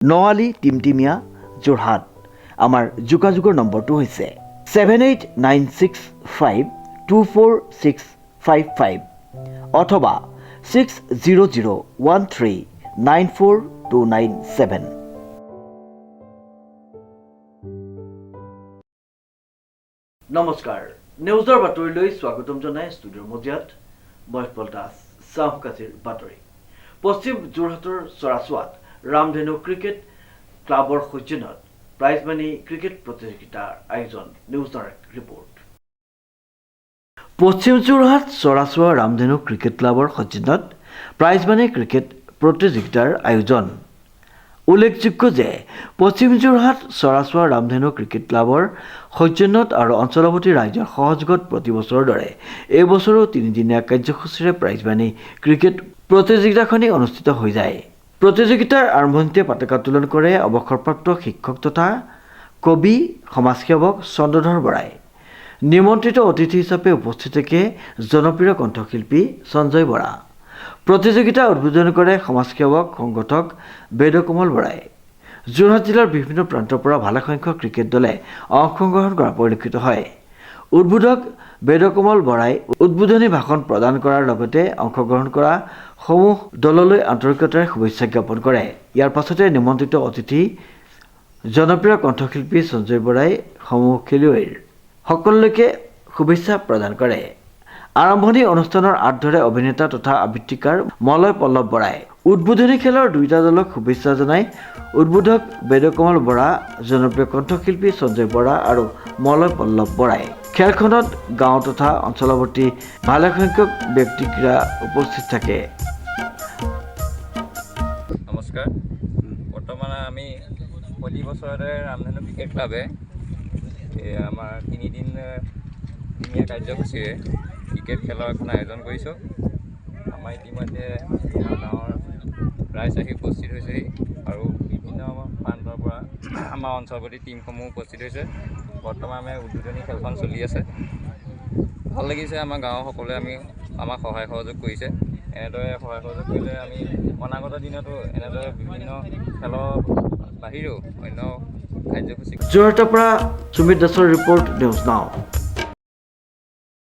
নৱালী টিমটিমিয়া যোৰহাট আমাৰ যোগাযোগৰ নম্বৰটো হৈছে 7896524655 অথবা 6001394297। নমস্কাৰ, নিউজৰ বাতৰিলৈ স্বাগতম জনাই ষ্টুডিঅ'ৰ মজিয়াত মই পলটাছ চাহকাজিৰ বাতৰি। পশ্চিম যোৰহাটৰ চৰাচোৱাত ৰামধেনু ক্ৰিকেট ক্লাবৰ সৌজন্যত প্ৰাইজমানি ক্ৰিকেট প্ৰতিযোগিতাৰ আয়োজন। News direct report. পশ্চিম যোৰহাট চৰাচোৱা ৰামধেনু ক্ৰিকেট ক্লাবৰ সৌজন্যত প্ৰাইজমানি ক্ৰিকেট প্ৰতিযোগিতাৰ আয়োজন। উল্লেখযোগ্য যে পশ্চিম যোৰহাট চৰাচোৱা ৰামধেনু ক্ৰিকেট ক্লাবৰ সৌজন্যত আৰু অঞ্চলৱতী ৰাইজৰ সহযোগত প্ৰতি বছৰৰ দৰে এই বছৰো 3দিনীয়া কাৰ্যসূচীৰে প্ৰাইজমানি ক্ৰিকেট প্ৰতিযোগিতাখনি অনুষ্ঠিত হৈ যায়। প্ৰতিযোগিতাৰ আৰম্ভণিতে পতাকা উত্তোলন কৰে অৱসৰপ্ৰাপ্ত শিক্ষক তথা কবি সমাজসেৱক চন্দ্ৰধৰ বৰাই। নিমন্ত্ৰিত অতিথি হিচাপে উপস্থিত থাকে জনপ্ৰিয় কণ্ঠশিল্পী সঞ্জয় বৰা। প্ৰতিযোগিতা উদ্বোধন কৰে সমাজসেৱক সংগঠক বেদকমল বৰাই। যোৰহাট জিলাৰ বিভিন্ন প্ৰান্তৰ পৰা ভালেসংখ্যক ক্ৰিকেট দলে অংশগ্ৰহণ কৰা পৰিলক্ষিত হয়। উদ্বোধক বেদকমল বৰাই উদ্বোধনী ভাষণ প্ৰদান কৰাৰ লগতে অংশগ্ৰহণ কৰা সমূহ দললৈ আন্তৰিকতাৰে শুভেচ্ছা জ্ঞাপন কৰে। ইয়াৰ পাছতে নিমন্ত্ৰিত অতিথি জনপ্ৰিয় কণ্ঠশিল্পী সঞ্জয় বৰাই সমূহ খেলুৱৈৰ সকলোকে শুভেচ্ছা প্ৰদান কৰে। আৰম্ভণি অনুষ্ঠানৰ আঁত ধৰে অভিনেতা তথা আবৃত্তিকাৰ মলয় পল্লৱ বৰাই। উদ্বোধনী খেলৰ দুয়োটা দলক শুভেচ্ছা জনাই উদ্বোধক বেদকমল বৰা, জনপ্ৰিয় কণ্ঠশিল্পী সঞ্জয় বৰা আৰু মলয় পল্লৱ বৰাই। খেলখনত গাঁও তথা অঞ্চলৱৰ্তী ভালেসংখ্যক ব্যক্তি ক্ৰীড়া উপস্থিত থাকে। নমস্কাৰ। বৰ্তমান আমি প্ৰতি বছৰতে ৰামধেনু ক্ৰিকেট ক্লাবে আমাৰ 3দিনীয়া কাৰ্যসূচীৰে ক্ৰিকেট খেলৰ এখন আয়োজন কৰিছোঁ। আমাৰ ইতিমধ্যে গাঁৱৰ ৰাইজ আহি উপস্থিত হৈছেহি আৰু বিভিন্ন প্ৰান্তৰ পৰা আমাৰ অঞ্চলৱতী টীমসমূহ উপস্থিত হৈছে। বৰ্তমান আমাৰ উদ্বোধনী খেলখন চলি আছে। ভাল লাগিছে, আমাৰ গাঁৱৰ সকলোৱে আমাক সহায় সহযোগ কৰিছে। এনেদৰে সহায় সহযোগ কৰিলে আমি অনাগত দিনতো এনেদৰে বিভিন্ন খেলৰ বাহিৰেও অন্য কাৰ্যসূচী। যোৰহাটৰ পৰা সুমিত দাসৰ ৰিপৰ্ট, নিউজ নাও।